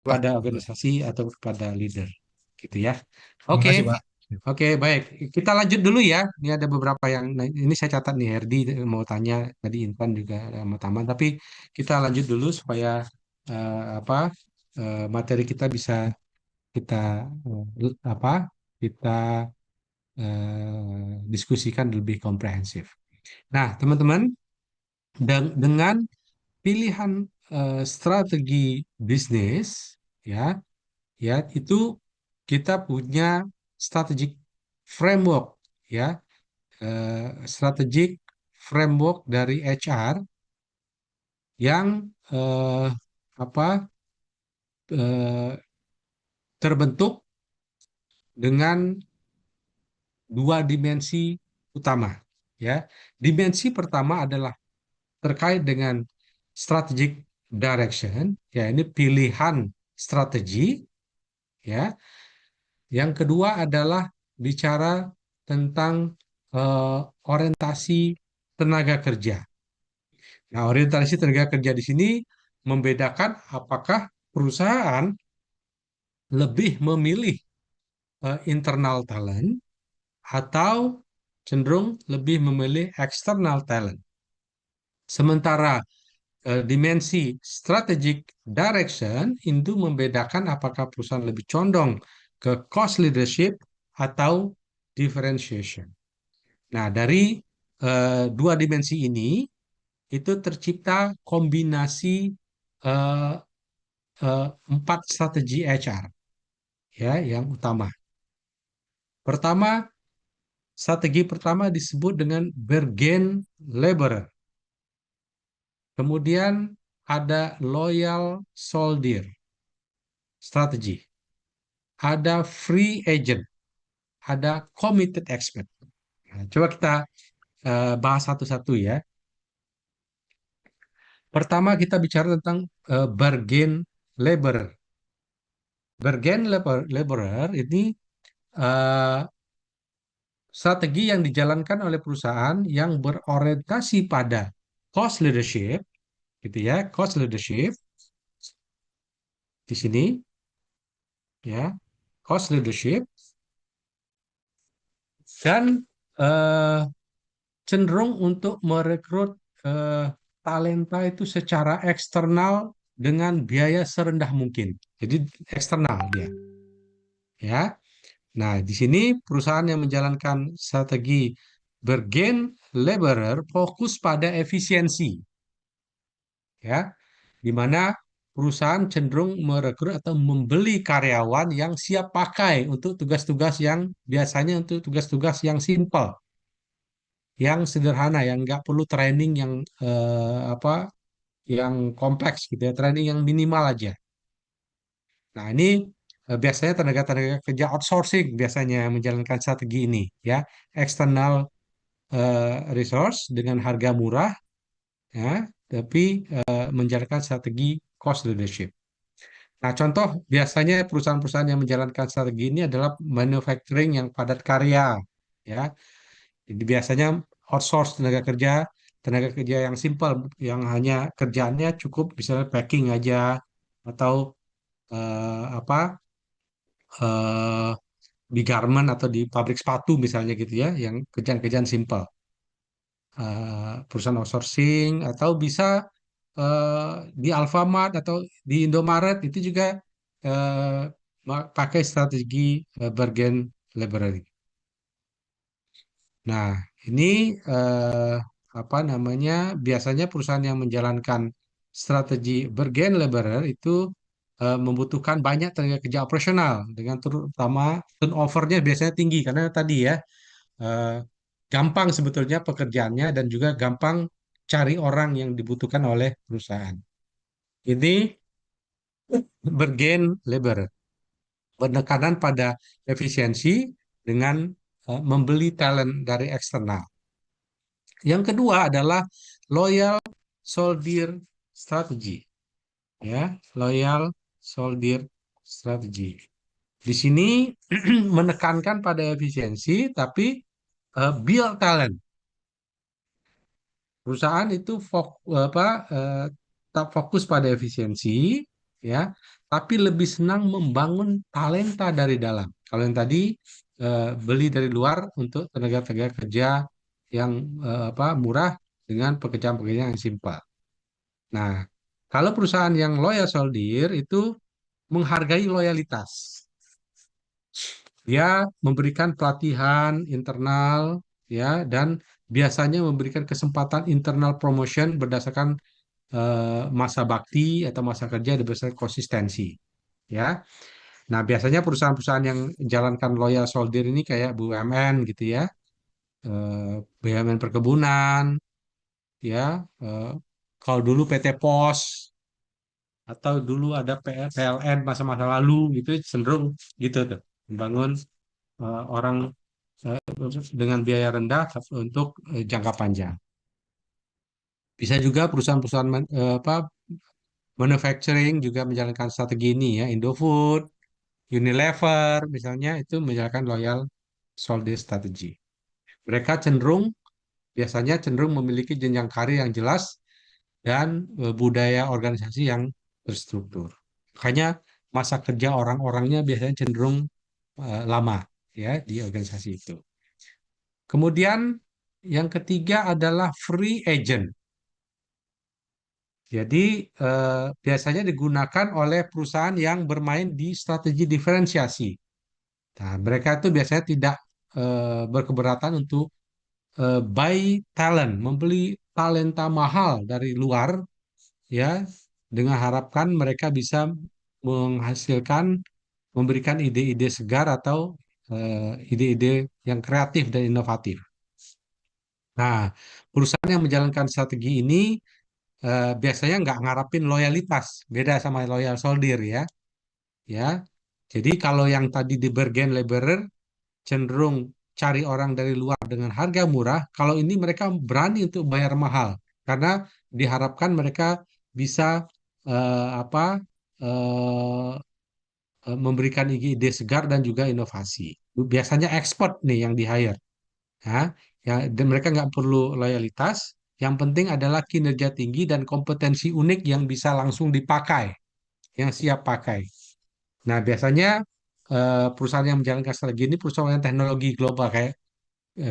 Pak. kepada organisasi atau kepada leader, gitu ya. Terima Oke, kasih, Pak. oke, baik. Kita lanjut dulu ya. Ini ada beberapa yang, nah, ini saya catat nih, Herdi mau tanya, tadi Intan juga mau taman, tapi kita lanjut dulu supaya apa materi kita bisa kita apa kita diskusikan lebih komprehensif. Nah, teman-teman, dengan pilihan strategi bisnis, ya, ya itu kita punya strategic framework, ya, strategic framework dari HR yang apa eh, terbentuk dengan dua dimensi utama, ya. Dimensi pertama adalah terkait dengan strategic direction, ya, ini pilihan strategi, ya. Yang kedua adalah bicara tentang eh, orientasi tenaga kerja. Nah, orientasi tenaga kerja di sini membedakan apakah perusahaan lebih memilih internal talent atau cenderung lebih memilih external talent. Sementara dimensi strategic direction itu membedakan apakah perusahaan lebih condong ke cost leadership atau differentiation. Nah, dari dua dimensi ini itu tercipta kombinasi eh, empat strategi HR, ya, yang utama. Pertama, strategi pertama disebut dengan Bergen Laborer. Kemudian ada Loyal Soldier strategi, ada Free Agent, ada Committed Expert. Nah, coba kita bahas satu-satu ya. Pertama kita bicara tentang Bargain Laborer. Laborer ini eh, strategi yang dijalankan oleh perusahaan yang berorientasi pada cost leadership, gitu ya, cost leadership di sini, ya, cost leadership, dan eh, cenderung untuk merekrut eh, talenta itu secara eksternal dengan biaya serendah mungkin. Jadi eksternal dia, ya. Nah, di sini perusahaan yang menjalankan strategi bergen laborer fokus pada efisiensi, ya, di mana perusahaan cenderung merekrut atau membeli karyawan yang siap pakai untuk tugas-tugas yang biasanya untuk tugas-tugas yang simpel, yang sederhana, yang nggak perlu training yang apa, yang kompleks gitu ya, training yang minimal aja. Nah, ini biasanya tenaga-tenaga kerja outsourcing biasanya menjalankan strategi ini, ya, external resource dengan harga murah, ya, tapi menjalankan strategi cost leadership. Nah, contoh biasanya perusahaan-perusahaan yang menjalankan strategi ini adalah manufacturing yang padat karya, ya. Jadi biasanya outsource tenaga kerja yang simpel, yang hanya kerjaannya cukup misalnya packing aja atau apa eh, di garment atau di pabrik sepatu misalnya gitu ya, yang kerjaan-kerjaan simpel. Perusahaan outsourcing atau bisa di Alfamart atau di Indomaret itu juga eh, pakai strategi bargain laboring. Nah, ini eh, apa namanya? Biasanya perusahaan yang menjalankan strategi bargain laborer itu membutuhkan banyak tenaga kerja operasional dengan terutama turnovernya biasanya tinggi karena tadi ya eh, gampang sebetulnya pekerjaannya dan juga gampang cari orang yang dibutuhkan oleh perusahaan. Ini bargain laborer, penekanan pada efisiensi dengan membeli talent dari eksternal. Yang kedua adalah loyal soldier strategy, ya, loyal soldier strategy. Di sini menekankan pada efisiensi, tapi build talent. Perusahaan itu apa, tetap fokus pada efisiensi, ya, tapi lebih senang membangun talenta dari dalam. Kalau yang tadi beli dari luar untuk tenaga-tenaga kerja yang murah dengan pekerjaan-pekerjaan yang simpel. Nah, kalau perusahaan yang loyal soldier itu menghargai loyalitas. Dia memberikan pelatihan internal, ya, dan biasanya memberikan kesempatan internal promotion berdasarkan masa bakti atau masa kerja berdasarkan konsistensi, ya. Nah, biasanya perusahaan-perusahaan yang jalankan loyal soldier ini kayak BUMN gitu ya, BUMN perkebunan, ya, eh, kalau dulu PT Pos atau dulu ada PLN masa-masa lalu gitu cenderung gitu tuh membangun orang dengan biaya rendah untuk jangka panjang. Bisa juga perusahaan-perusahaan manufacturing juga menjalankan strategi ini ya, Indofood, Unilever misalnya itu menjalankan loyal soldier strategy. Mereka biasanya cenderung memiliki jenjang karir yang jelas dan budaya organisasi yang terstruktur. Makanya masa kerja orang-orangnya biasanya cenderung lama ya di organisasi itu. Kemudian yang ketiga adalah free agent. Jadi biasanya digunakan oleh perusahaan yang bermain di strategi diferensiasi. Nah, mereka itu biasanya tidak berkeberatan untuk buy talent, membeli talenta mahal dari luar, ya, dengan harapkan mereka bisa menghasilkan, memberikan ide-ide segar atau ide-ide yang kreatif dan inovatif. Nah, perusahaan yang menjalankan strategi ini biasanya nggak ngarapin loyalitas, beda sama loyal soldier ya. Ya, jadi kalau yang tadi di Bergen Laborer cenderung cari orang dari luar dengan harga murah, kalau ini mereka berani untuk bayar mahal karena diharapkan mereka bisa apa eh, memberikan ide segar dan juga inovasi. Biasanya expert nih yang di hire, ya, ya, dan mereka nggak perlu loyalitas. Yang penting adalah kinerja tinggi dan kompetensi unik yang bisa langsung dipakai, yang siap pakai. Nah, biasanya perusahaan yang menjalankan strategi ini perusahaan teknologi global kayak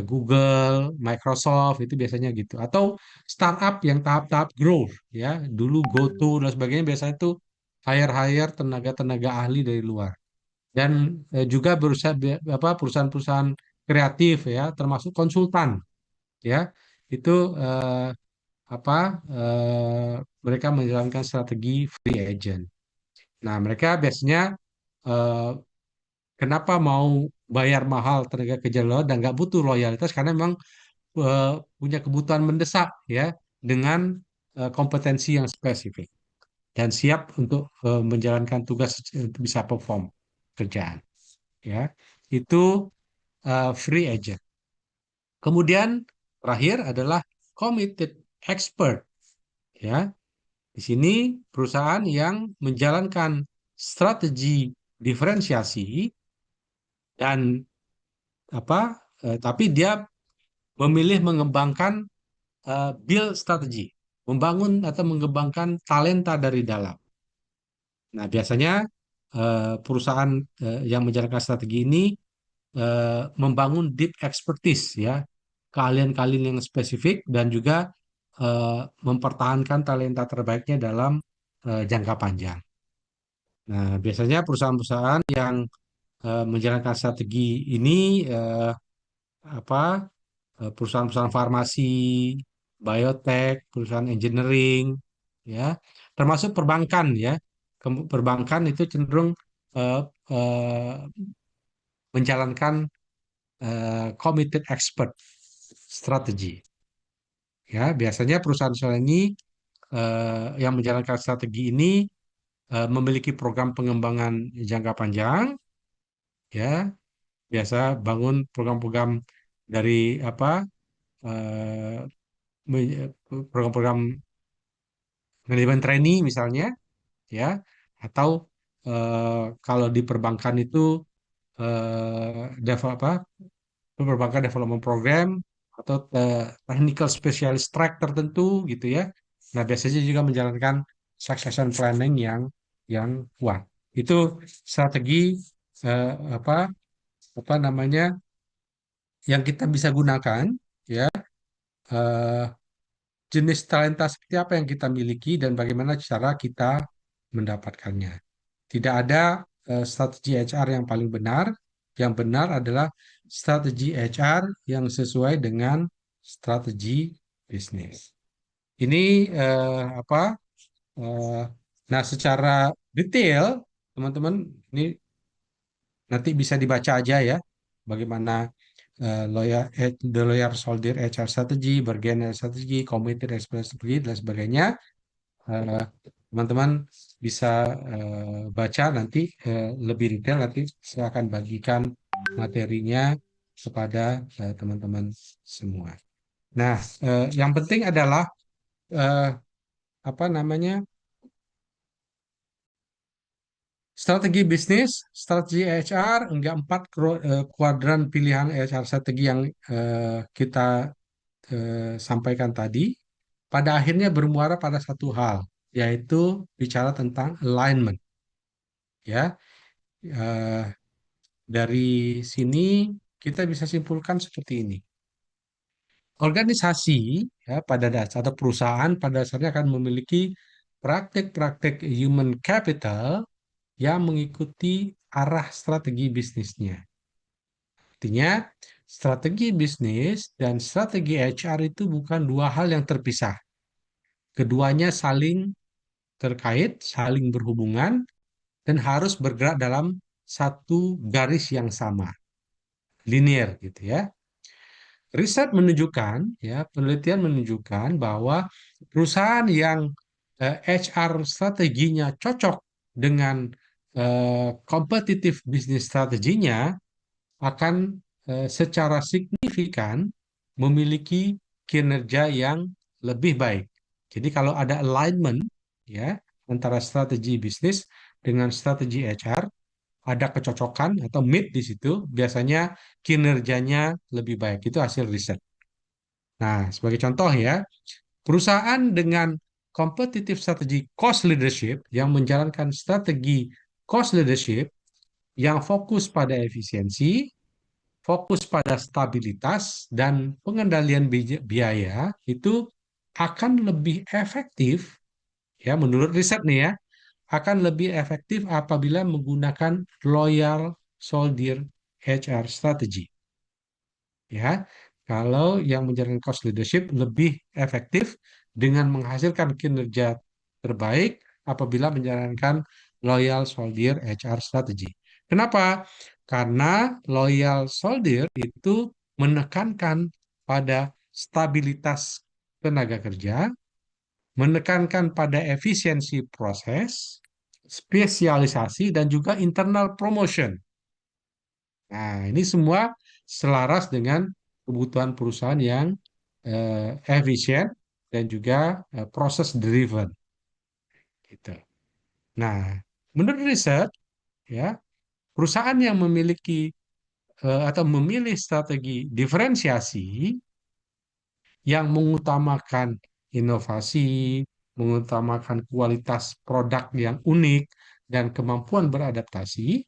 Google, Microsoft itu biasanya gitu. Atau startup yang tahap-tahap growth ya. Dulu GoTo dan sebagainya biasanya itu hire-hire tenaga-tenaga ahli dari luar. Dan juga berusaha perusahaan-perusahaan kreatif ya, termasuk konsultan ya. Itu apa mereka menjalankan strategi free agent. Nah, mereka biasanya eh, kenapa mau bayar mahal tenaga kerja luar dan nggak butuh loyalitas karena memang eh, punya kebutuhan mendesak ya dengan kompetensi yang spesifik dan siap untuk menjalankan tugas untuk bisa perform kerjaan ya. Itu free agent. Kemudian terakhir adalah committed expert ya. Di sini perusahaan yang menjalankan strategi diferensiasi dan tapi dia memilih mengembangkan build strategi, membangun atau mengembangkan talenta dari dalam. Nah, biasanya perusahaan yang menjalankan strategi ini membangun deep expertise ya, keahlian-keahlian yang spesifik dan juga mempertahankan talenta terbaiknya dalam jangka panjang. Nah, biasanya perusahaan-perusahaan yang menjalankan strategi ini apa perusahaan-perusahaan farmasi, biotek, perusahaan engineering, ya, termasuk perbankan ya. Perbankan itu cenderung eh, eh, menjalankan committed expert strategi. Ya, biasanya perusahaan-perusahaan ini yang menjalankan strategi ini memiliki program pengembangan jangka panjang, ya, biasa bangun program-program dari eh, program-program manajemen trainee misalnya ya atau kalau di perbankan itu develop perbankan development program atau technical specialist track tertentu gitu ya. Nah, biasanya juga menjalankan succession planning yang yang kuat. Itu strategi eh, apa apa namanya yang kita bisa gunakan ya. eh, Jenis talenta seperti apa yang kita miliki dan bagaimana cara kita mendapatkannya. Tidak ada strategi HR yang paling benar. Yang benar adalah strategi HR yang sesuai dengan strategi bisnis. Ini apa? eh, nah, secara detail, teman-teman, ini nanti bisa dibaca aja ya, bagaimana the lawyer soldier HR strategi, bargain strategi, committed expert strategi, dan sebagainya. Eh, Teman-teman bisa baca nanti lebih detail, nanti saya akan bagikan materinya kepada teman-teman semua. Nah, yang penting adalah eh, apa namanya strategi bisnis, strategi HR, enggak empat kuadran pilihan HR strategi yang kita sampaikan tadi, pada akhirnya bermuara pada satu hal, yaitu bicara tentang alignment. Ya, Eh, dari sini kita bisa simpulkan seperti ini. Organisasi ya pada dasar atau perusahaan pada dasarnya akan memiliki praktek-praktek human capital yang mengikuti arah strategi bisnisnya. Artinya, strategi bisnis dan strategi HR itu bukan dua hal yang terpisah. Keduanya saling terkait, saling berhubungan, dan harus bergerak dalam satu garis yang sama, linear gitu ya. Riset menunjukkan, ya, penelitian menunjukkan bahwa perusahaan yang HR strateginya cocok dengan kompetitif bisnis strateginya akan secara signifikan memiliki kinerja yang lebih baik. Jadi kalau ada alignment ya antara strategi bisnis dengan strategi HR, ada kecocokan atau meet di situ, biasanya kinerjanya lebih baik. Itu hasil riset. Nah, sebagai contoh ya, perusahaan dengan competitive strategi cost leadership yang menjalankan strategi cost leadership yang fokus pada efisiensi, fokus pada stabilitas dan pengendalian biaya itu akan lebih efektif ya menurut riset nih ya, akan lebih efektif apabila menggunakan loyal soldier HR strategy. Ya, kalau yang menjalankan cost leadership lebih efektif dengan menghasilkan kinerja terbaik apabila menjalankan loyal soldier HR strategy. Kenapa? Karena loyal soldier itu menekankan pada stabilitas tenaga kerja, menekankan pada efisiensi proses, spesialisasi, dan juga internal promotion. Nah, ini semua selaras dengan kebutuhan perusahaan yang efisien dan juga proses driven gitu. Nah, menurut riset ya, perusahaan yang memiliki atau memilih strategi diferensiasi yang mengutamakan inovasi, mengutamakan kualitas produk yang unik dan kemampuan beradaptasi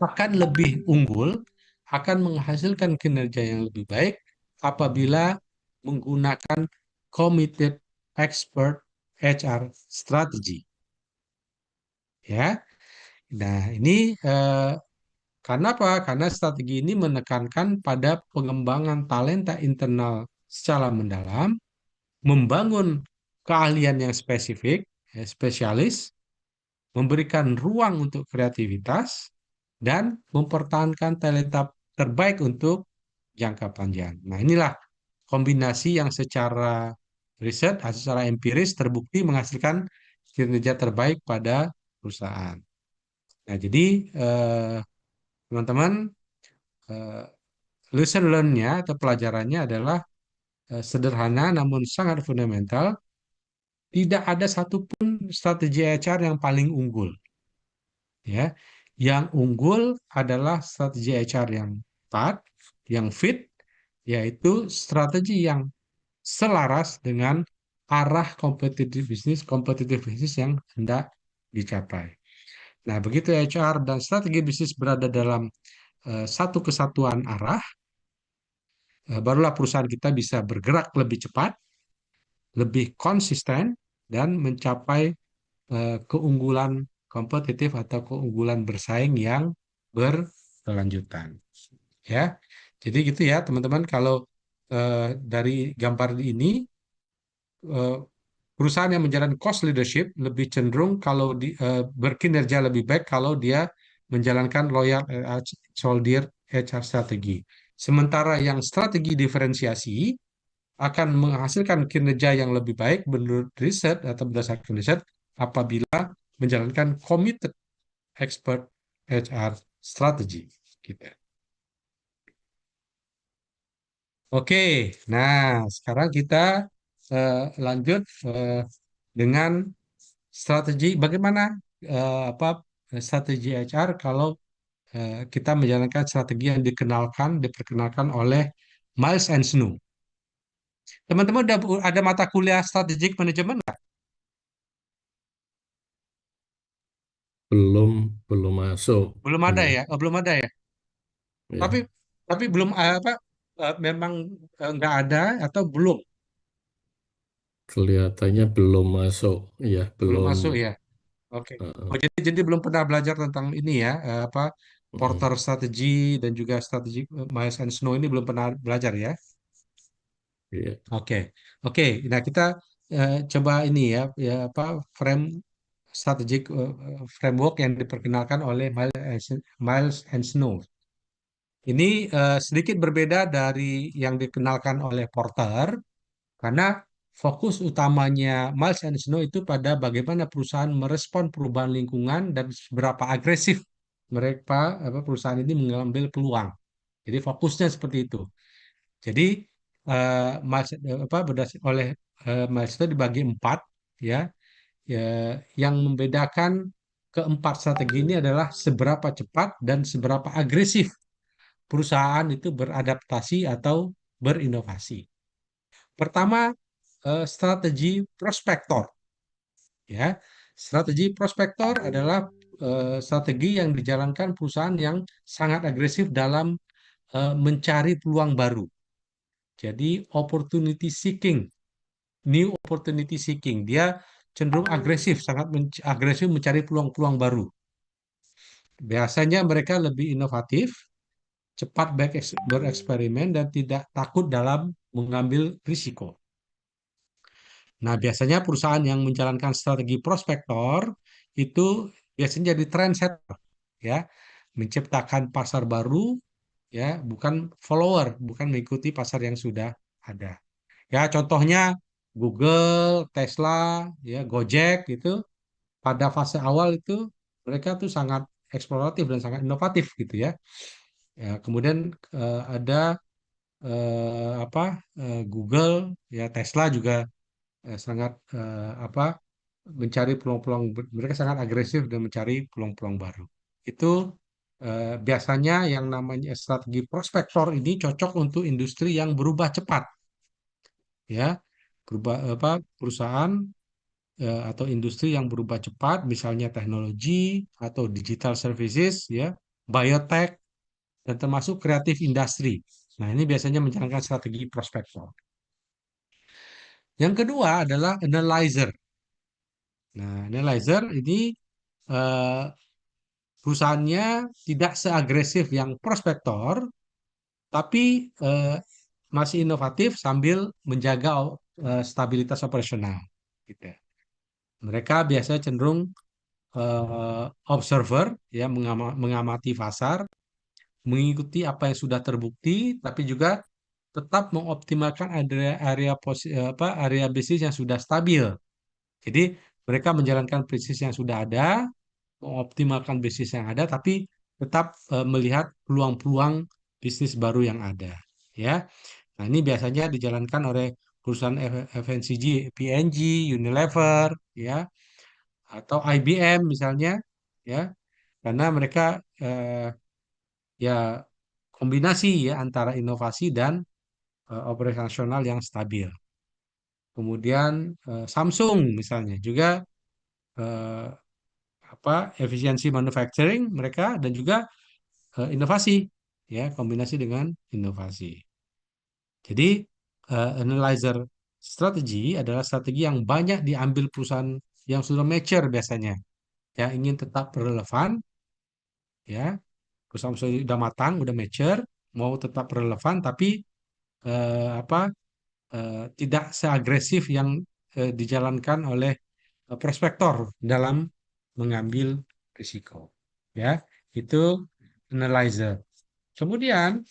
akan lebih unggul, akan menghasilkan kinerja yang lebih baik apabila menggunakan committed expert HR strategy. Ya, nah ini eh, karena apa? Karena strategi ini menekankan pada pengembangan talenta internal secara mendalam, membangun keahlian yang spesifik, spesialis, memberikan ruang untuk kreativitas, dan mempertahankan talenta terbaik untuk jangka panjang. Nah, inilah kombinasi yang secara riset, secara empiris terbukti menghasilkan kinerja terbaik pada perusahaan. Nah, jadi teman-teman, eh, lesson learn-nya atau pelajarannya adalah sederhana namun sangat fundamental. Tidak ada satupun strategi HR yang paling unggul. Ya, yang unggul adalah strategi HR yang tepat, yang fit, yaitu strategi yang selaras dengan arah kompetitif bisnis yang hendak dicapai. Nah, begitu HR dan strategi bisnis berada dalam satu kesatuan arah, barulah perusahaan kita bisa bergerak lebih cepat, lebih konsisten, dan mencapai keunggulan kompetitif atau keunggulan bersaing yang berkelanjutan. Ya, jadi gitu ya teman-teman. Kalau dari gambar ini, eh, perusahaan yang menjalankan cost leadership lebih cenderung kalau berkinerja lebih baik kalau dia menjalankan loyal soldier HR strategi. Sementara yang strategi diferensiasi akan menghasilkan kinerja yang lebih baik menurut riset atau berdasarkan riset apabila menjalankan committed expert HR strategi. Gitu. Oke, nah sekarang kita lanjut dengan strategi bagaimana apa strategi HR kalau kita menjalankan strategi yang diperkenalkan oleh Miles and Snow. Teman-teman udah ada mata kuliah strategic management nggak? Belum, belum masuk. Belum ada Iya, ya? Oh, belum ada ya. Tapi ya. tapi belum apa memang nggak ada atau belum Kelihatannya belum masuk. Iya, belum belum. masuk ya. Oke. uh, Oh, jadi belum pernah belajar tentang ini ya, apa mm, Porter strategi dan juga strategi Miles and Snow ini belum pernah belajar ya. iya. Oke. Oke. Nah, kita coba ini ya, ya apa frame strategic framework yang diperkenalkan oleh Miles and Snow. Ini sedikit berbeda dari yang dikenalkan oleh Porter karena fokus utamanya Miles and Snow itu pada bagaimana perusahaan merespon perubahan lingkungan dan seberapa agresif mereka perusahaan ini mengambil peluang. Jadi fokusnya seperti itu. Jadi oleh Miles itu dibagi empat ya, ya yang membedakan keempat strategi ini adalah seberapa cepat dan seberapa agresif perusahaan itu beradaptasi atau berinovasi. Pertama, strategi prospektor. Ya, strategi prospektor adalah strategi yang dijalankan perusahaan yang sangat agresif dalam mencari peluang baru. Jadi opportunity seeking, new opportunity seeking. Dia cenderung agresif, sangat agresif mencari peluang-peluang baru. Biasanya mereka lebih inovatif, cepat bereksperimen dan tidak takut dalam mengambil risiko. Nah, biasanya perusahaan yang menjalankan strategi prospektor itu biasanya jadi trendsetter, ya, menciptakan pasar baru, ya, bukan follower, bukan mengikuti pasar yang sudah ada. Ya, contohnya Google, Tesla, ya, Gojek itu pada fase awal itu mereka tuh sangat eksploratif dan sangat inovatif gitu ya. Ya, kemudian ada apa Google, ya Tesla juga sangat mencari peluang-peluang mereka sangat agresif dan mencari peluang-peluang baru. Itu biasanya yang namanya strategi prospektor ini cocok untuk industri yang berubah cepat ya. Berubah perusahaan atau industri yang berubah cepat misalnya teknologi atau digital services ya, biotech dan termasuk kreatif industri. Nah, ini biasanya menjalankan strategi prospektor. Yang kedua adalah analyzer. Nah, analyzer ini eh, perusahaannya tidak seagresif yang prospektor, tapi masih inovatif sambil menjaga stabilitas operasional. Gitu. Mereka biasanya cenderung observer, ya mengamati pasar, mengikuti apa yang sudah terbukti, tapi juga tetap mengoptimalkan area bisnis yang sudah stabil. Jadi mereka menjalankan bisnis yang sudah ada, mengoptimalkan bisnis yang ada, tapi tetap melihat peluang-peluang bisnis baru yang ada. Ya, nah ini biasanya dijalankan oleh perusahaan FMCG, P&G, Unilever, ya, atau IBM misalnya, ya, karena mereka eh, ya kombinasi ya antara inovasi dan operasional yang stabil. Kemudian Samsung misalnya juga apa efisiensi manufacturing mereka dan juga inovasi, ya, kombinasi dengan inovasi. Jadi analyzer strategi adalah strategi yang banyak diambil perusahaan yang sudah mature biasanya, yang ingin tetap relevan, ya, perusahaan sudah matang, udah mature, mau tetap relevan tapi apa tidak seagresif yang dijalankan oleh prospektor dalam mengambil risiko. Ya, itu analyzer. Kemudian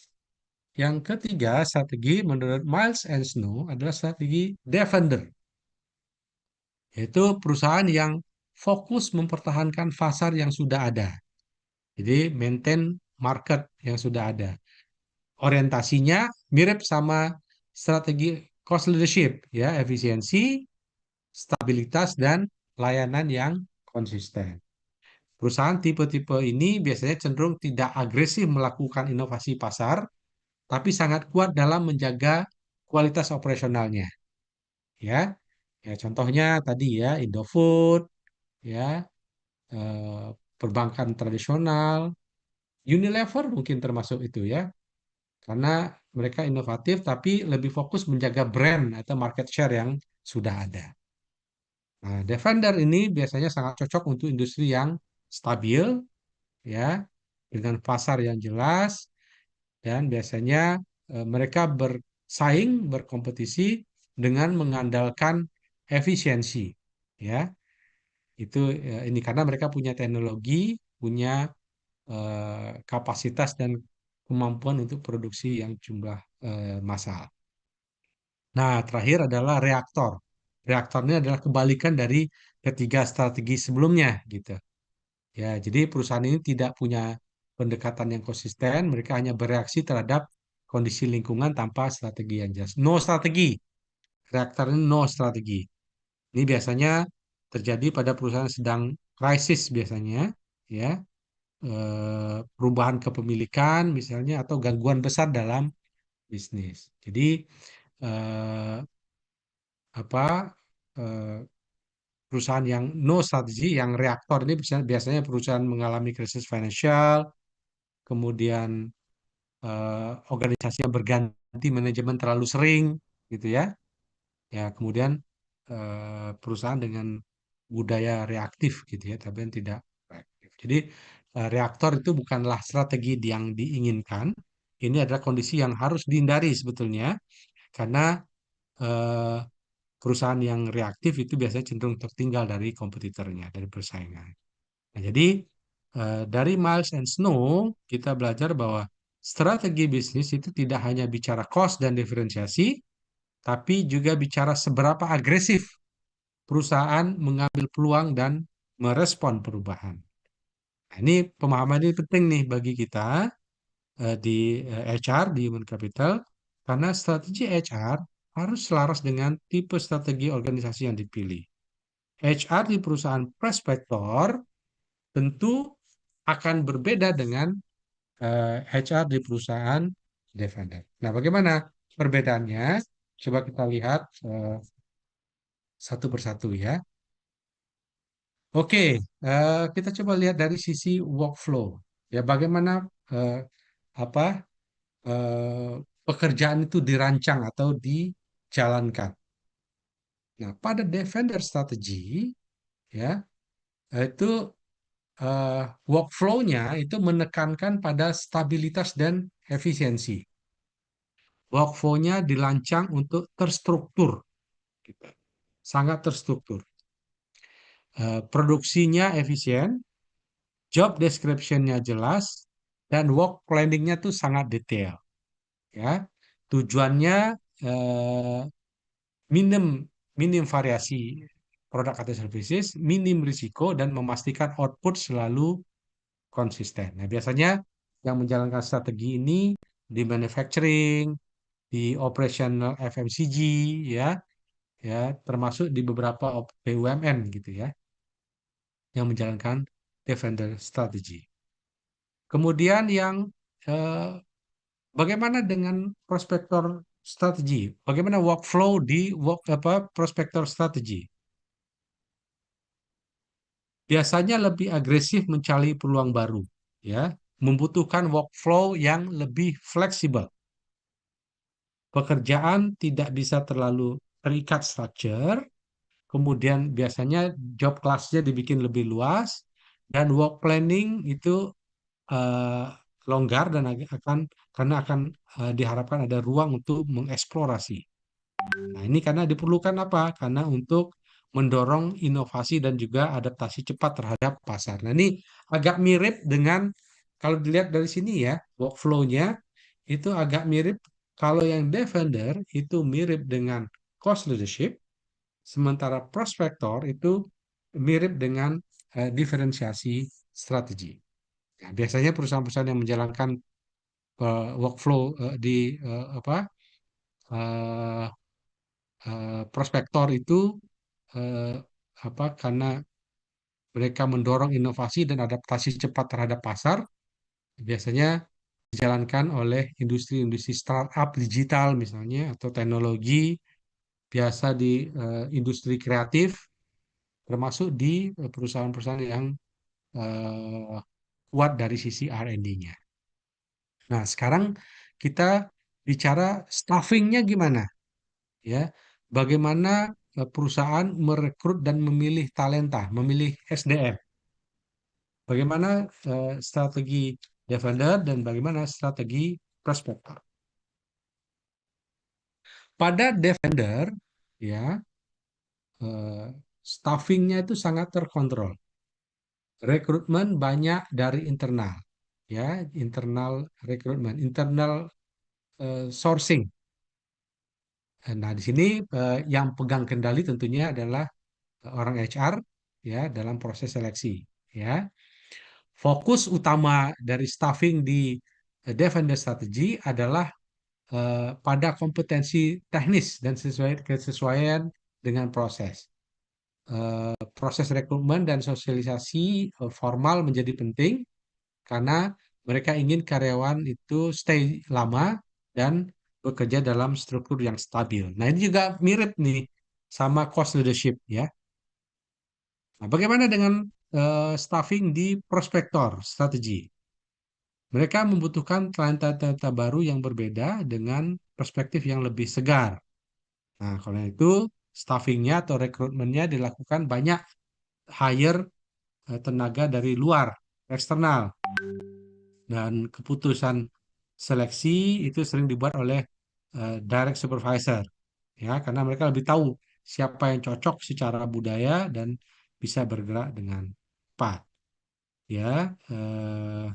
yang ketiga strategi menurut Miles and Snow adalah strategi defender, yaitu perusahaan yang fokus mempertahankan pasar yang sudah ada. Jadi maintain market yang sudah ada. Orientasinya mirip sama strategi cost leadership, ya, efisiensi, stabilitas, dan layanan yang konsisten. Perusahaan tipe-tipe ini biasanya cenderung tidak agresif melakukan inovasi pasar, tapi sangat kuat dalam menjaga kualitas operasionalnya. Ya, ya contohnya tadi ya Indofood, ya eh, perbankan tradisional, Unilever mungkin termasuk itu ya, karena mereka inovatif tapi lebih fokus menjaga brand atau market share yang sudah ada. Nah, Defender ini biasanya sangat cocok untuk industri yang stabil, ya, dengan pasar yang jelas, dan biasanya mereka bersaing, berkompetisi dengan mengandalkan efisiensi, ya. Itu ini karena mereka punya teknologi, punya kapasitas dan kemampuan untuk produksi yang jumlah massal. Nah, terakhir adalah reaktor. Reaktor ini adalah kebalikan dari ketiga strategi sebelumnya, gitu. Ya, jadi perusahaan ini tidak punya pendekatan yang konsisten, mereka hanya bereaksi terhadap kondisi lingkungan tanpa strategi yang jelas. No strategi. Reaktor ini no strategi. Ini biasanya terjadi pada perusahaan yang sedang krisis biasanya, ya, perubahan kepemilikan misalnya atau gangguan besar dalam bisnis. Jadi eh, apa eh, perusahaan yang no strategi, yang reaktor ini biasanya perusahaan mengalami krisis finansial, kemudian organisasi yang berganti manajemen terlalu sering, gitu ya. Ya, kemudian perusahaan dengan budaya reaktif, gitu ya, tapi yang tidak proaktif. Jadi reaktor itu bukanlah strategi yang diinginkan. Ini adalah kondisi yang harus dihindari sebetulnya, karena eh, perusahaan yang reaktif itu biasanya cenderung tertinggal dari kompetitornya, dari persaingan. Nah, jadi dari Miles and Snow kita belajar bahwa strategi bisnis itu tidak hanya bicara cost dan diferensiasi, tapi juga bicara seberapa agresif perusahaan mengambil peluang dan merespon perubahan. Nah, ini pemahaman ini penting nih bagi kita di HR, di Human Capital, karena strategi HR harus selaras dengan tipe strategi organisasi yang dipilih. HR di perusahaan prospektor tentu akan berbeda dengan HR di perusahaan defender. Nah, bagaimana perbedaannya? Coba kita lihat satu persatu ya. Oke, kita coba lihat dari sisi workflow. Ya, bagaimana eh, apa pekerjaan itu dirancang atau dijalankan. Nah, pada defender strategi ya itu workflow-nya itu menekankan pada stabilitas dan efisiensi. Workflow-nya dirancang untuk terstruktur, gitu. Sangat terstruktur. Produksinya efisien, job description-nya jelas, dan work planning-nya tuh sangat detail. Ya, tujuannya eh, minim minim variasi produk atau services, minim risiko, dan memastikan output selalu konsisten. Nah, biasanya yang menjalankan strategi ini di manufacturing, di operational FMCG, ya, ya, termasuk di beberapa BUMN gitu ya, yang menjalankan defender strategy. Kemudian yang eh, bagaimana dengan prospektor strategi? Bagaimana workflow di prospektor strategi? biasanya lebih agresif mencari peluang baru, ya, membutuhkan workflow yang lebih fleksibel. Pekerjaan tidak bisa terlalu terikat structure, kemudian biasanya job class-nya dibikin lebih luas, dan work planning itu eh, longgar dan akan karena akan diharapkan ada ruang untuk mengeksplorasi. Nah, ini karena diperlukan apa? Karena untuk mendorong inovasi dan juga adaptasi cepat terhadap pasar. Nah, ini agak mirip dengan kalau dilihat dari sini ya, workflow-nya itu agak mirip. Kalau yang Defender itu mirip dengan cost leadership, sementara prospektor itu mirip dengan diferensiasi strategi. Nah, biasanya perusahaan-perusahaan yang menjalankan workflow di apa eh, prospektor itu eh, apa karena mereka mendorong inovasi dan adaptasi cepat terhadap pasar, biasanya dijalankan oleh industri-industri startup digital misalnya atau teknologi, biasa di industri kreatif, termasuk di perusahaan-perusahaan yang eh, kuat dari sisi R&D-nya. Nah, sekarang kita bicara staffingnya gimana, ya? Bagaimana perusahaan merekrut dan memilih talenta, memilih SDM? Bagaimana strategi Defender dan bagaimana strategi Prospector? Pada Defender, ya, eh, staffingnya itu sangat terkontrol. Rekrutmen banyak dari internal, ya, internal rekrutmen, internal sourcing. Nah, di sini yang pegang kendali tentunya adalah orang HR, ya, dalam proses seleksi, ya. Fokus utama dari staffing di Defender Strategy adalah pada kompetensi teknis dan kesesuaian dengan proses. Proses rekrutmen dan sosialisasi formal menjadi penting karena mereka ingin karyawan itu stay lama dan bekerja dalam struktur yang stabil. Nah, ini juga mirip nih sama cost leadership, ya. Nah, bagaimana dengan staffing di prospektor strategi? Mereka membutuhkan talenta-talenta baru yang berbeda dengan perspektif yang lebih segar. Nah, karena itu staffingnya atau rekrutmennya dilakukan banyak hire tenaga dari luar, eksternal. Dan keputusan seleksi itu sering dibuat oleh direct supervisor, ya, karena mereka lebih tahu siapa yang cocok secara budaya dan bisa bergerak dengan cepat, ya. eh,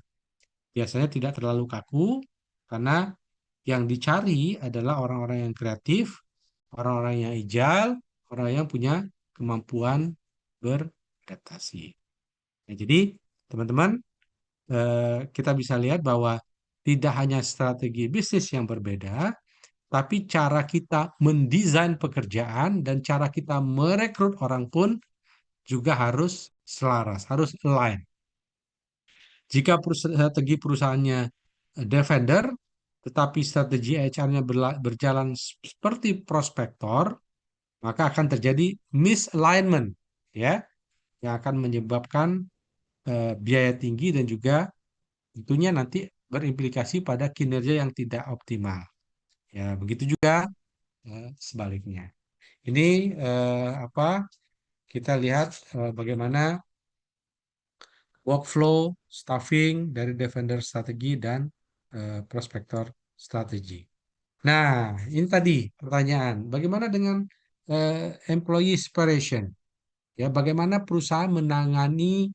Biasanya tidak terlalu kaku karena yang dicari adalah orang-orang yang kreatif, orang-orang yang agile, orang yang punya kemampuan beradaptasi. Nah, jadi teman-teman, kita bisa lihat bahwa tidak hanya strategi bisnis yang berbeda, tapi cara kita mendesain pekerjaan dan cara kita merekrut orang pun juga harus selaras, harus align. Jika strategi perusahaannya Defender, tetapi strategi HR-nya berjalan seperti prospektor, maka akan terjadi misalignment, ya, yang akan menyebabkan biaya tinggi dan juga tentunya nanti berimplikasi pada kinerja yang tidak optimal. Ya, begitu juga sebaliknya. Ini apa? Kita lihat bagaimana workflow staffing dari Defender strategi dan prospektor strategi. Nah, ini tadi pertanyaan, bagaimana dengan employee separation? Ya, bagaimana perusahaan menangani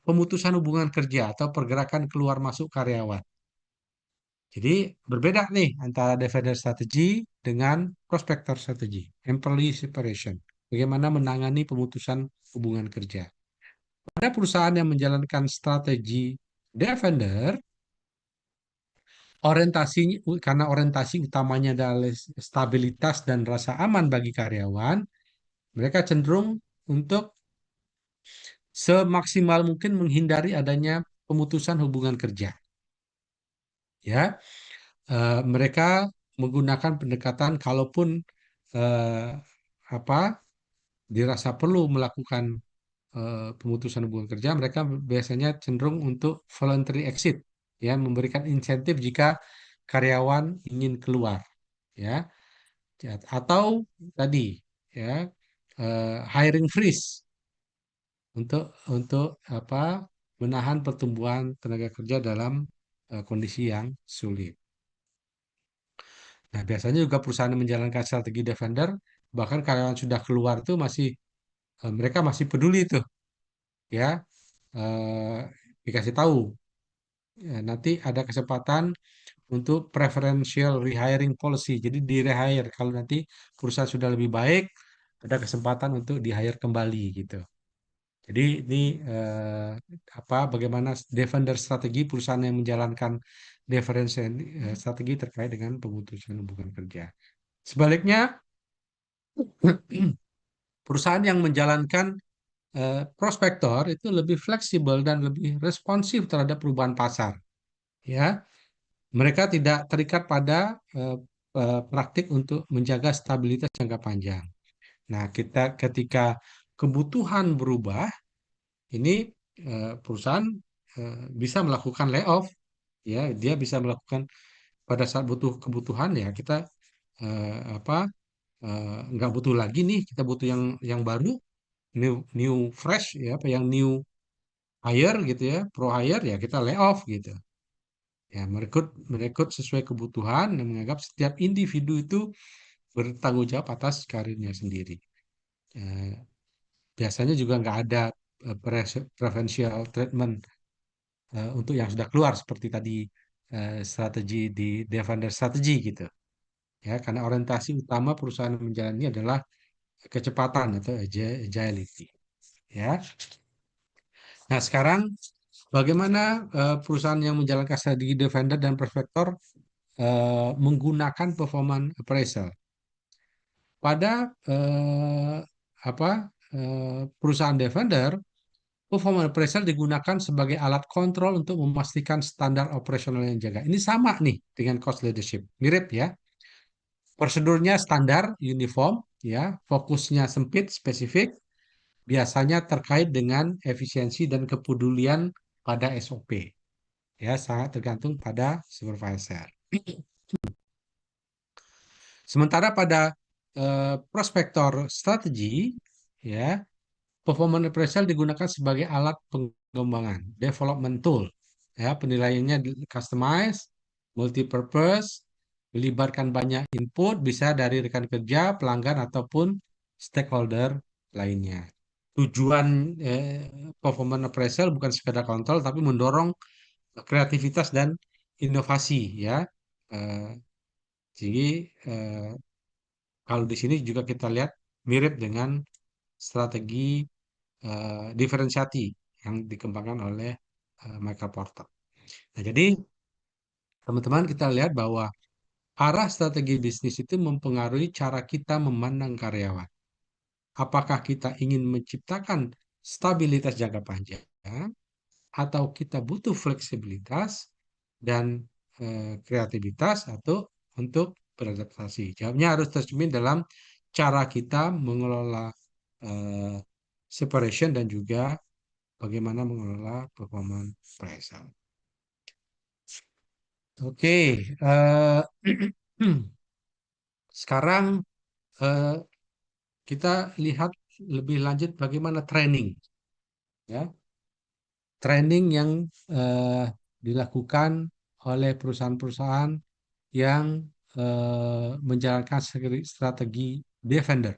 pemutusan hubungan kerja atau pergerakan keluar masuk karyawan? Jadi berbeda nih antara defender strategi dengan prospector strategi, employee separation. Bagaimana menangani pemutusan hubungan kerja? Pada perusahaan yang menjalankan strategi defender, karena orientasi utamanya adalah stabilitas dan rasa aman bagi karyawan, mereka cenderung untuk semaksimal mungkin menghindari adanya pemutusan hubungan kerja. Ya, mereka menggunakan pendekatan kalaupun eh, apa dirasa perlu melakukan pemutusan hubungan kerja, mereka biasanya cenderung untuk voluntary exit, ya, memberikan insentif jika karyawan ingin keluar, ya. Atau tadi, ya, hiring freeze untuk apa? Menahan pertumbuhan tenaga kerja dalam kondisi yang sulit. Nah, biasanya juga perusahaan yang menjalankan strategi Defender, bahkan karyawan sudah keluar tuh mereka masih peduli tuh, ya, eh, dikasih tahu. Ya, nanti ada kesempatan untuk preferential rehiring policy. Jadi di rehire kalau nanti perusahaan sudah lebih baik, ada kesempatan untuk di hire kembali gitu. Jadi ini eh, bagaimana Defender strategi perusahaan yang menjalankan differential strategi terkait dengan pemutusan hubungan kerja. Sebaliknya, perusahaan yang menjalankan prospektor itu lebih fleksibel dan lebih responsif terhadap perubahan pasar. Ya, mereka tidak terikat pada praktik untuk menjaga stabilitas jangka panjang. Nah, ketika kebutuhan berubah, ini perusahaan bisa melakukan layoff, ya, dia bisa melakukan pada saat butuh kebutuhan, ya, kita eh, apa nggak butuh lagi nih, kita butuh yang baru, new new fresh, ya, apa yang new hire gitu, ya, pro hire, ya, kita layoff gitu. Ya, merekrut merekrut sesuai kebutuhan dan menganggap setiap individu itu bertanggung jawab atas karirnya sendiri. Eh, Biasanya juga nggak ada preferential treatment untuk yang sudah keluar seperti tadi strategi di Defender strategi gitu. Ya, karena orientasi utama perusahaan menjalani adalah kecepatan atau agility. Ya. Nah, sekarang bagaimana perusahaan yang menjalankan strategi Defender dan Prospector menggunakan performance appraisal? Pada perusahaan Defender, performance appraisal digunakan sebagai alat kontrol untuk memastikan standar operasional yang jaga. Ini sama nih dengan cost leadership, mirip ya. Prosedurnya standar, uniform, ya, fokusnya sempit, spesifik, biasanya terkait dengan efisiensi dan kepedulian pada SOP. Ya, sangat tergantung pada supervisor. Sementara pada prospektor strategi, ya, performance appraisal digunakan sebagai alat pengembangan, development tool. Ya, penilaiannya customize, multi-purpose, melibatkan banyak input, bisa dari rekan kerja, pelanggan, ataupun stakeholder lainnya. Tujuan performance appraisal bukan sekedar kontrol, tapi mendorong kreativitas dan inovasi, ya. Eh, jadi eh, kalau di sini juga kita lihat mirip dengan strategi diferensiasi yang dikembangkan oleh Michael Porter. Nah, jadi teman-teman kita lihat bahwa arah strategi bisnis itu mempengaruhi cara kita memandang karyawan. Apakah kita ingin menciptakan stabilitas jangka panjang atau kita butuh fleksibilitas dan kreativitas atau untuk beradaptasi. Jawabnya harus tercermin dalam cara kita mengelola eh, separation dan juga bagaimana mengelola performance appraisal. Oke, eh, sekarang eh, kita lihat lebih lanjut bagaimana training, ya, training yang eh, dilakukan oleh perusahaan-perusahaan yang menjalankan strategi Defender.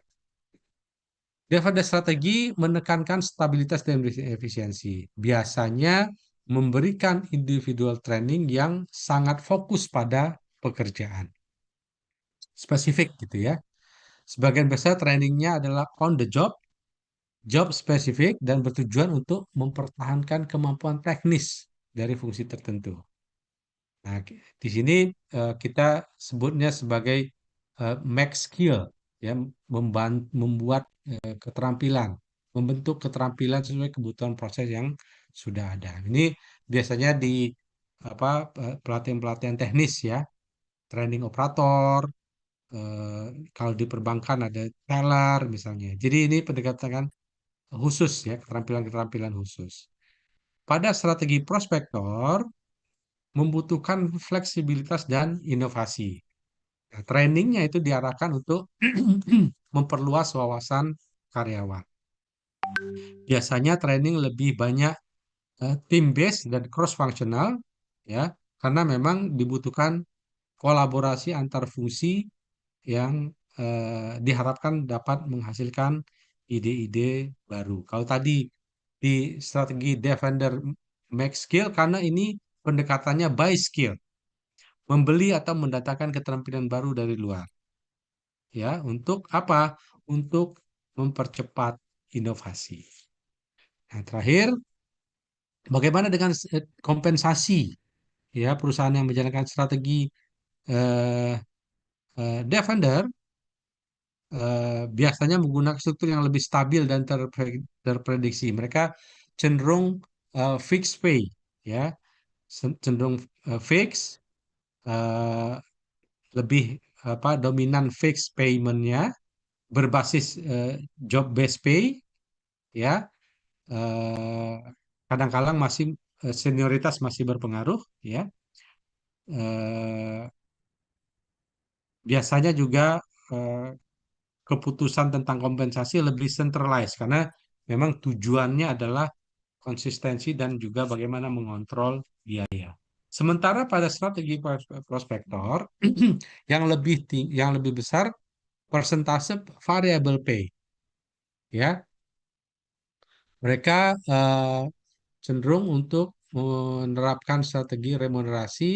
Defender strategi menekankan stabilitas dan efisiensi. Biasanya memberikan individual training yang sangat fokus pada pekerjaan. Spesifik gitu ya. Sebagian besar trainingnya adalah on the job, job spesifik, dan bertujuan untuk mempertahankan kemampuan teknis dari fungsi tertentu. Nah, di sini kita sebutnya sebagai make skill, ya, membuat keterampilan, membentuk keterampilan sesuai kebutuhan proses yang sudah ada. Ini biasanya di pelatihan-pelatihan teknis, ya, training operator, kalau di perbankan ada teller misalnya. Jadi ini pendekatan khusus ya, keterampilan-keterampilan khusus. Pada strategi prospektor membutuhkan fleksibilitas dan inovasi. Nah, trainingnya itu diarahkan untuk memperluas wawasan karyawan. Biasanya training lebih banyak team based dan cross functional ya, karena memang dibutuhkan kolaborasi antar fungsi yang diharapkan dapat menghasilkan ide-ide baru. Kalau tadi di strategi Defender Make Skill, karena ini pendekatannya by skill, membeli atau mendatangkan keterampilan baru dari luar. Ya, untuk apa? Untuk mempercepat inovasi. Nah, terakhir, bagaimana dengan kompensasi? Ya, perusahaan yang menjalankan strategi eh, Defender biasanya menggunakan struktur yang lebih stabil dan terprediksi. Mereka cenderung fixed pay, ya, cenderung fix, eh, lebih apa dominan fixed paymentnya berbasis job based pay, ya. Eh, Kadang-kadang masih senioritas masih berpengaruh, ya. Eh, Biasanya juga eh, keputusan tentang kompensasi lebih centralized karena memang tujuannya adalah konsistensi dan juga bagaimana mengontrol biaya. Sementara pada strategi prospektor yang lebih besar persentase variable pay, ya. Mereka cenderung untuk menerapkan strategi remunerasi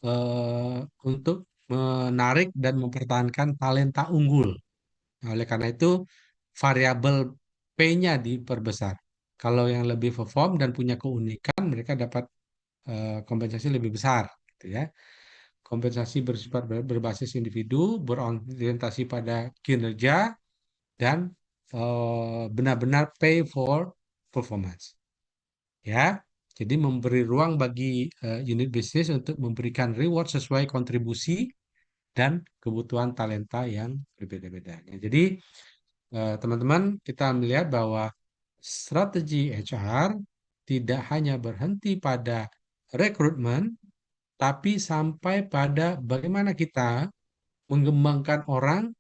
eh, untuk menarik dan mempertahankan talenta unggul. Nah, oleh karena itu, variabel P-nya diperbesar. Kalau yang lebih perform dan punya keunikan, mereka dapat kompensasi lebih besar, gitu ya. Kompensasi bersifat berbasis individu, berorientasi pada kinerja, dan benar-benar pay for performance. Ya, jadi memberi ruang bagi unit bisnis untuk memberikan reward sesuai kontribusi dan kebutuhan talenta yang berbeda-beda. Ya, jadi teman-teman, kita melihat bahwa strategi HR tidak hanya berhenti pada rekrutmen, tapi sampai pada bagaimana kita mengembangkan orang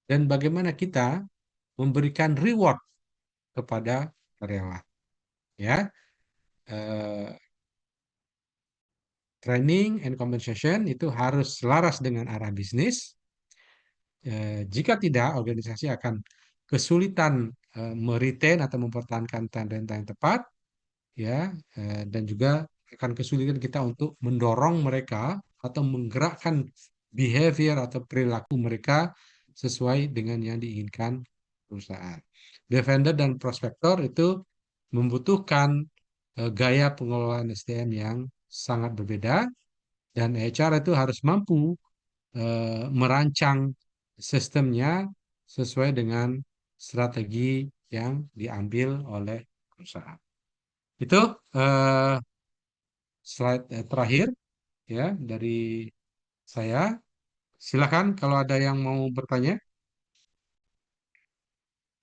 dan bagaimana kita memberikan reward kepada karyawan. Ya, eh, training and compensation itu harus selaras dengan arah bisnis. Jika tidak, organisasi akan kesulitan meretain atau mempertahankan talenta yang tepat, ya, dan juga akan kesulitan kita untuk mendorong mereka atau menggerakkan behavior atau perilaku mereka sesuai dengan yang diinginkan perusahaan. Defender dan prospektor itu membutuhkan gaya pengelolaan SDM yang sangat berbeda dan HR itu harus mampu merancang sistemnya sesuai dengan strategi yang diambil oleh perusahaan. Itu eh, slide terakhir ya dari saya. Silakan kalau ada yang mau bertanya,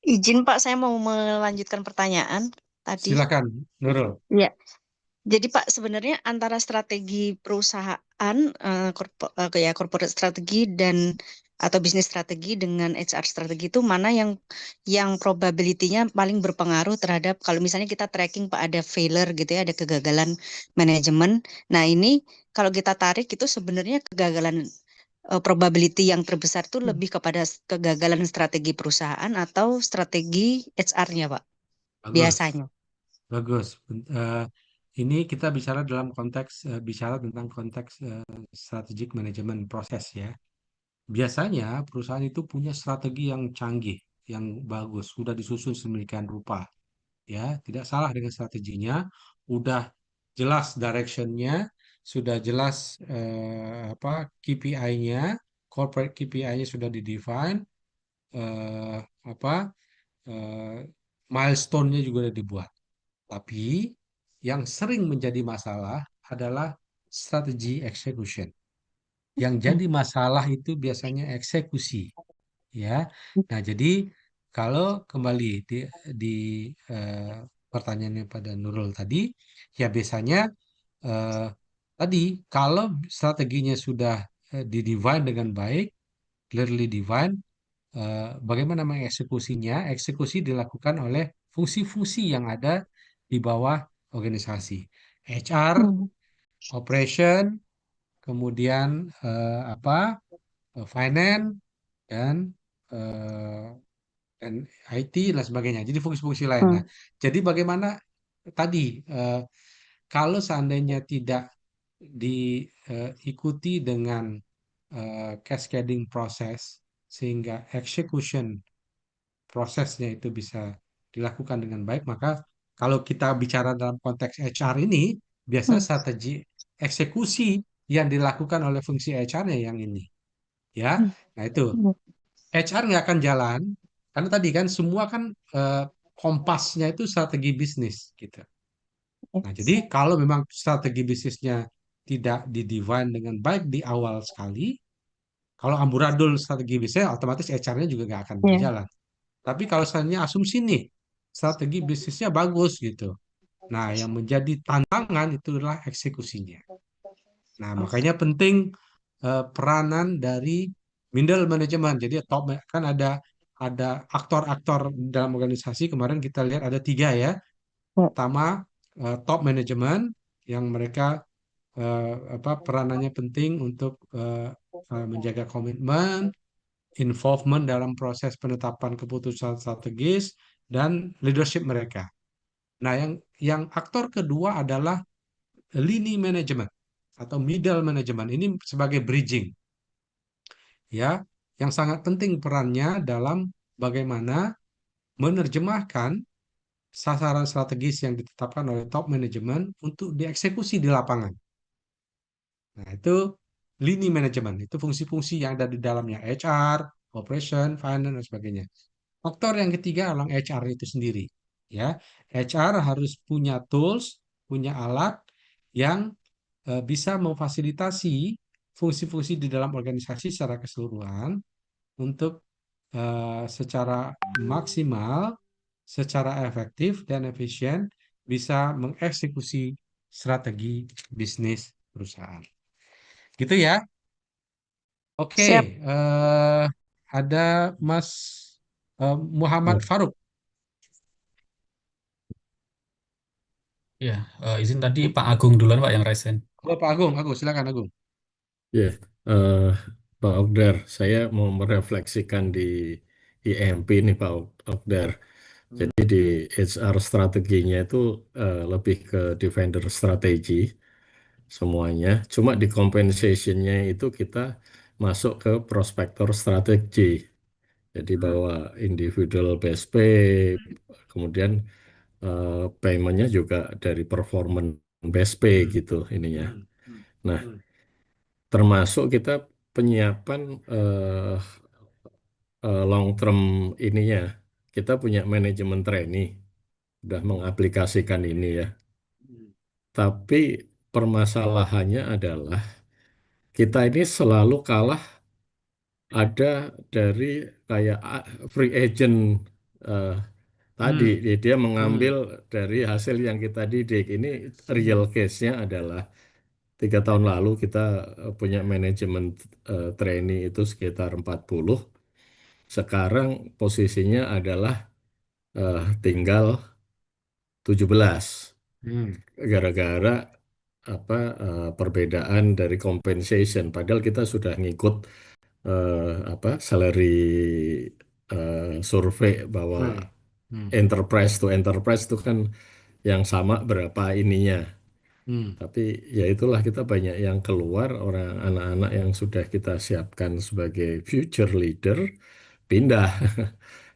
Izin Pak, saya mau melanjutkan pertanyaan tadi. Hmm. silakan Nurul. Ya, jadi Pak, sebenarnya antara strategi perusahaan, ya corporate strategi dan atau bisnis strategi dengan HR strategi itu mana yang probability-nya paling berpengaruh terhadap kalau misalnya kita tracking Pak ada failure gitu ya, ada kegagalan manajemen. Nah, ini kalau kita tarik itu sebenarnya kegagalan probability yang terbesar itu lebih kepada kegagalan strategi perusahaan atau strategi HR-nya, Pak, Bagus, biasanya. bagus. Eh, ini kita bicara dalam konteks bicara tentang konteks strategic management proses ya. Biasanya perusahaan itu punya strategi yang canggih, yang bagus, sudah disusun sedemikian rupa. Ya, tidak salah dengan strateginya, udah jelas directionnya, sudah jelas apa KPI-nya, corporate KPI-nya sudah di-define, eh, apa milestone-nya juga sudah dibuat. Tapi yang sering menjadi masalah adalah strategi execution. Yang jadi masalah itu biasanya eksekusi, ya. Nah, jadi kalau kembali di eh, pertanyaannya pada Nurul tadi, ya biasanya eh, tadi kalau strateginya sudah di-define dengan baik, clearly defined, bagaimana mengeksekusinya? Eksekusi dilakukan oleh fungsi-fungsi yang ada di bawah organisasi. HR, Hmm. operation, kemudian finance dan eh, dan IT dan sebagainya. Jadi fungsi-fungsi lain. Nah, Hmm. jadi bagaimana tadi kalau seandainya tidak diikuti dengan cascading proses sehingga execution prosesnya itu bisa dilakukan dengan baik, maka kalau kita bicara dalam konteks HR ini, biasa Hmm. strategi eksekusi yang dilakukan oleh fungsi HR-nya yang ini, ya. Hmm. Nah itu Hmm. HR nggak akan jalan karena tadi kan semua kan eh, kompasnya itu strategi bisnis gitu. Nah jadi Yes. kalau memang strategi bisnisnya tidak di-define dengan baik di awal sekali, kalau amburadul strategi bisnis, otomatis HR-nya juga nggak akan Ya. berjalan. Tapi kalau seandainya asumsi nih, strategi bisnisnya bagus gitu. Nah, yang menjadi tantangan itulah eksekusinya. Nah, makanya penting peranan dari middle management. Jadi kan ada aktor-aktor dalam organisasi. Kemarin kita lihat ada tiga ya. Ya. Pertama, top management yang mereka peranannya penting untuk menjaga komitmen, involvement dalam proses penetapan keputusan strategis, dan leadership mereka. Nah, yang aktor kedua adalah lini management atau middle management. Ini sebagai bridging, ya, yang sangat penting perannya dalam bagaimana menerjemahkan sasaran strategis yang ditetapkan oleh top management untuk dieksekusi di lapangan. Nah, itu lini manajemen, itu fungsi-fungsi yang ada di dalamnya HR, operation, finance dan sebagainya. Faktor yang ketiga adalah HR itu sendiri. Ya, HR harus punya tools, punya alat yang bisa memfasilitasi fungsi-fungsi di dalam organisasi secara keseluruhan untuk secara maksimal, secara efektif dan efisien bisa mengeksekusi strategi bisnis perusahaan. Gitu ya. Oke, Siap. eh, ada Mas Muhammad Ya, Faruk. Ya, izin tadi Pak Agung duluan Pak yang resen. Oh, Pak Agung, silakan Agung. ya. Eh, Pak Ogdar, saya mau merefleksikan di IMP nih Pak Ogdar. Hmm, Jadi di HR strateginya itu lebih ke defender strategi semuanya. Cuma di compensationnya itu kita masuk ke prospektor strategi. Jadi hmm, bahwa individual best pay, kemudian paymentnya juga dari performance best pay hmm, gitu ininya. hmm, hmm, Nah, hmm, termasuk kita penyiapan long term ininya. Kita punya manajemen trainee, udah hmm, mengaplikasikan ini ya. hmm, Tapi permasalahannya adalah kita ini selalu kalah ada dari kayak free agent eh, tadi. hmm, Dia mengambil hmm, dari hasil yang kita didik. Ini real hmm, case-nya adalah 3 tahun lalu kita punya manajemen trainee itu sekitar 40. Sekarang posisinya adalah tinggal 17. hmm, Gara-gara apa perbedaan dari compensation. Padahal kita sudah ngikut salary survei bahwa sorry. Hmm, enterprise to enterprise itu kan yang sama berapa ininya. hmm, Tapi ya itulah kita banyak yang keluar orang anak-anak yang sudah kita siapkan sebagai future leader pindah.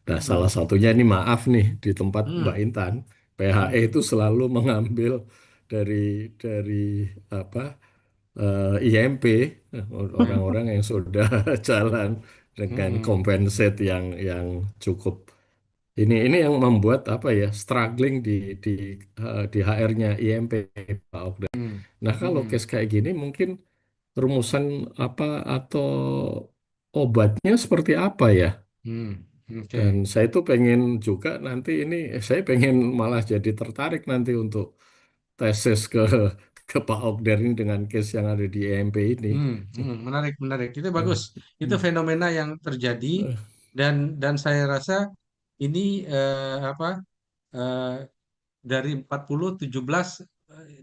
Nah, salah hmm, satunya ini maaf nih di tempat Mbak hmm, Intan, PHE hmm, itu selalu mengambil dari dari apa IMP orang-orang yang sudah jalan dengan hmm, compensate yang cukup ini yang membuat apa ya struggling di di HR-nya IMP Pak Ogda. hmm, Nah, kalau hmm, case kayak gini mungkin rumusan apa atau obatnya seperti apa ya? hmm. Oke. Dan saya tuh pengen juga nanti ini, saya pengen malah jadi tertarik nanti untuk tesis ke Pak Ogder ini dengan case yang ada di EMP ini. Menarik, menarik. Itu Eh, bagus. Itu fenomena yang terjadi dan saya rasa ini apa eh, dari 40 17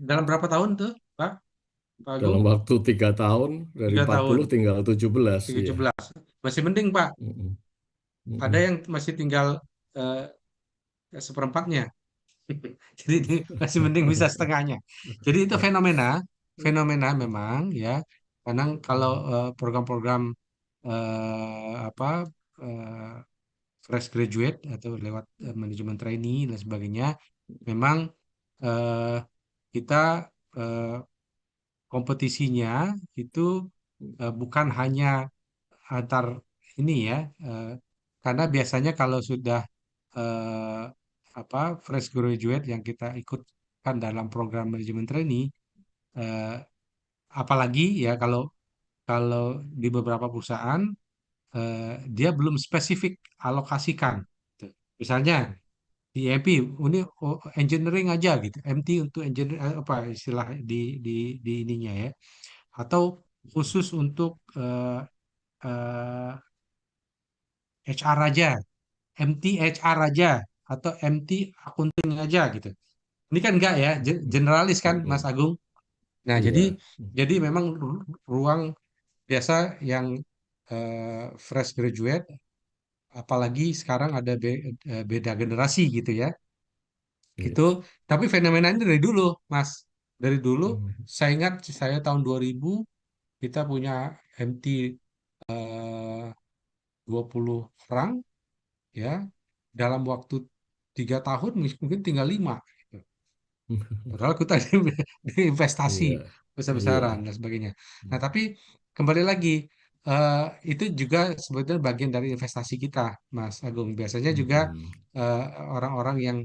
dalam berapa tahun tuh, Pak? Pak Agung? Dalam waktu 3 tahun dari 40 3 tahun, tinggal 17 ya. 17. Masih mending, Pak. Mm-mm. Ada Mm-mm. yang masih tinggal eh, seperempatnya. Jadi ini masih mending bisa setengahnya. Jadi itu fenomena, fenomena memang ya. Kadang kalau program-program apa eh, fresh graduate atau lewat manajemen trainee dan sebagainya, memang eh, kita eh, kompetisinya itu bukan hanya antar ini ya, eh, karena biasanya kalau sudah eh, apa fresh graduate yang kita ikutkan dalam program manajemen trainee, eh, apalagi ya kalau kalau di beberapa perusahaan dia belum spesifik alokasikan. Gitu. Misalnya di MP ini engineering aja gitu, MT untuk engineering apa istilah di ininya ya, atau khusus untuk HR aja, MT HR aja, atau MT akunting aja gitu. Ini kan enggak ya, generalis kan Mas Mm-mm. Agung. Nah, jadi Iya. jadi memang ruang biasa yang fresh graduate, apalagi sekarang ada beda generasi gitu ya. Iya. Itu, tapi fenomena ini dari dulu, Mas. Dari dulu, Mm. saya ingat saya tahun 2000 kita punya MT eh, 20 orang ya. Dalam waktu 3 tahun mungkin tinggal 5. Padahal kita di investasi Iya. Iya. besar-besaran dan sebagainya. Nah, tapi kembali lagi, itu juga sebetulnya bagian dari investasi kita, Mas Agung. Biasanya juga Mm-mm. eh, orang-orang yang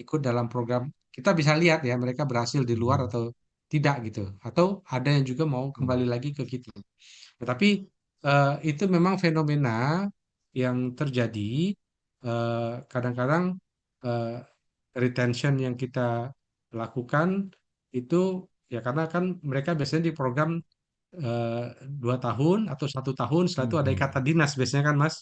ikut dalam program, kita bisa lihat ya mereka berhasil di luar Mm-mm. atau tidak gitu. Atau ada yang juga mau Mm. kembali lagi ke kita. Tetapi itu memang fenomena yang terjadi. Kadang-kadang eh, retention yang kita lakukan itu ya karena kan mereka biasanya di program 2 tahun atau 1 tahun, setelah itu ada Mm-mm. ikatan dinas biasanya kan Mas.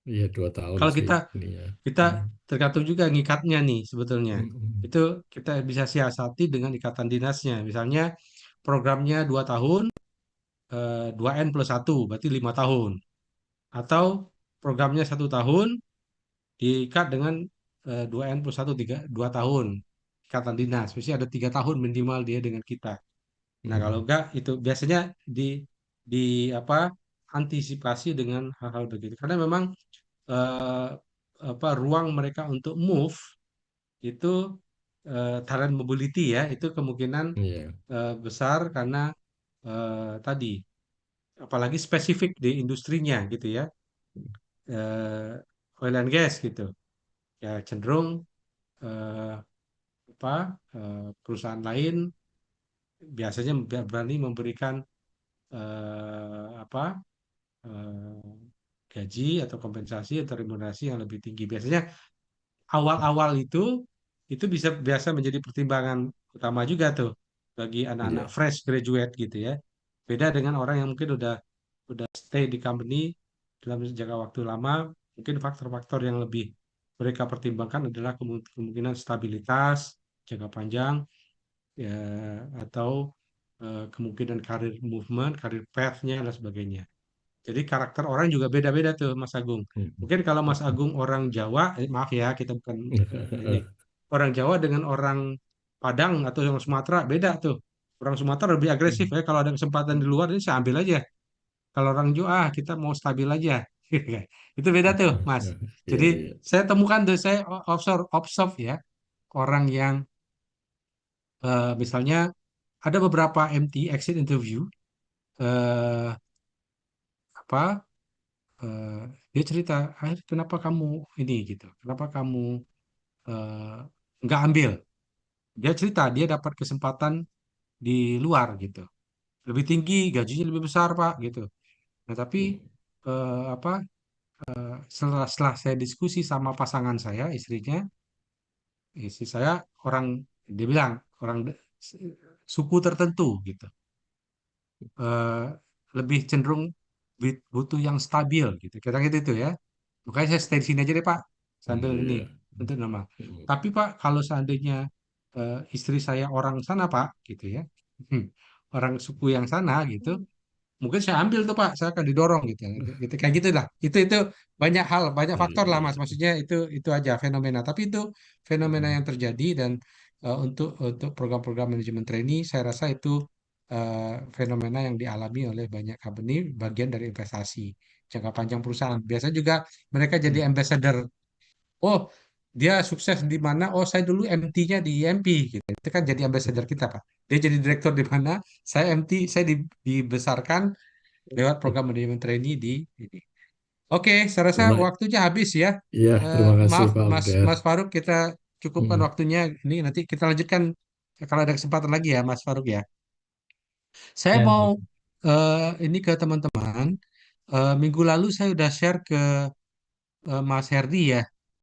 Iya 2 tahun Kalau sih kita ini ya. kita Mm. tergantung juga ngikatnya nih sebetulnya. Mm-mm. Itu kita bisa siasati dengan ikatan dinasnya. Misalnya programnya 2 tahun, 2N+1 berarti 5 tahun. Atau programnya 1 tahun diikat dengan 2N+1 2 tahun ikatan dinas. Mesti ada 3 tahun minimal dia dengan kita. Nah, kalau Mm. enggak itu biasanya di apa antisipasi dengan hal-hal begitu. Karena memang eh, apa ruang mereka untuk move itu talent mobility ya, itu kemungkinan Iya. besar karena tadi apalagi spesifik di industrinya gitu ya. Oil and gas gitu. Ya cenderung eh, apa perusahaan lain biasanya berani memberikan apa eh, gaji atau kompensasi atau remunerasi yang lebih tinggi. Biasanya awal-awal itu bisa biasa menjadi pertimbangan utama juga tuh bagi anak-anak Iya. fresh graduate gitu ya. Beda dengan orang yang mungkin udah stay di company dalam jangka waktu lama, mungkin faktor-faktor yang lebih mereka pertimbangkan adalah kemungkinan stabilitas jangka panjang ya, atau kemungkinan karir movement, karir path-nya dan sebagainya. Jadi karakter orang juga beda-beda tuh Mas Agung. Mm. Mungkin kalau Mas Agung orang Jawa, maaf ya kita bukan ini. Orang Jawa dengan orang Padang atau yang Sumatera beda tuh. Orang Sumatera lebih agresif ya. Kalau ada kesempatan di luar ini saya ambil aja. Kalau orang Jawa kita mau stabil aja. Itu beda tuh Mas. Iya, Jadi iya. saya temukan tuh saya observe ya orang yang misalnya ada beberapa MT exit interview eh, apa eh, dia cerita, "Ah, kenapa kamu ini gitu, kenapa kamu eh, nggak ambil?" Dia cerita dia dapat kesempatan di luar gitu, lebih tinggi, gajinya lebih besar Pak gitu. Nah tapi apa setelah saya diskusi sama pasangan saya, istrinya, istri saya orang, dia bilang orang suku tertentu gitu, eh, lebih cenderung butuh yang stabil gitu. Kira gitu itu ya. Makanya saya stay di sini aja deh Pak, sambil ini Iya. untuk nama. Tapi Pak, kalau seandainya istri saya orang sana Pak, gitu ya, orang suku yang sana gitu, mungkin saya ambil tuh Pak, saya akan didorong gitu, gitu kayak gitu lah. Itu banyak hal, banyak faktor lah Mas. Iya. Maksudnya itu aja fenomena. Tapi itu fenomena yang terjadi dan untuk program-program manajemen trainee, saya rasa itu fenomena yang dialami oleh banyak company, bagian dari investasi jangka panjang perusahaan. Biasanya juga mereka jadi ambassador. Oh, dia sukses di mana? Oh, saya dulu MT-nya di IMP gitu. Itu kan jadi ambassador kita, Pak. Dia jadi direktur di mana? Saya MT, saya dibesarkan lewat program manajemen trainee di ini. Oke, saya rasa Terima, waktunya habis ya. iya, terima kasih Maaf, Pak Abder. Mas Faruk, kita cukupkan Hmm. waktunya. Ini nanti kita lanjutkan kalau ada kesempatan lagi ya, Mas Faruk ya. Saya Ya, mau ini ke teman-teman. Minggu lalu saya udah share ke Mas Herdi ya,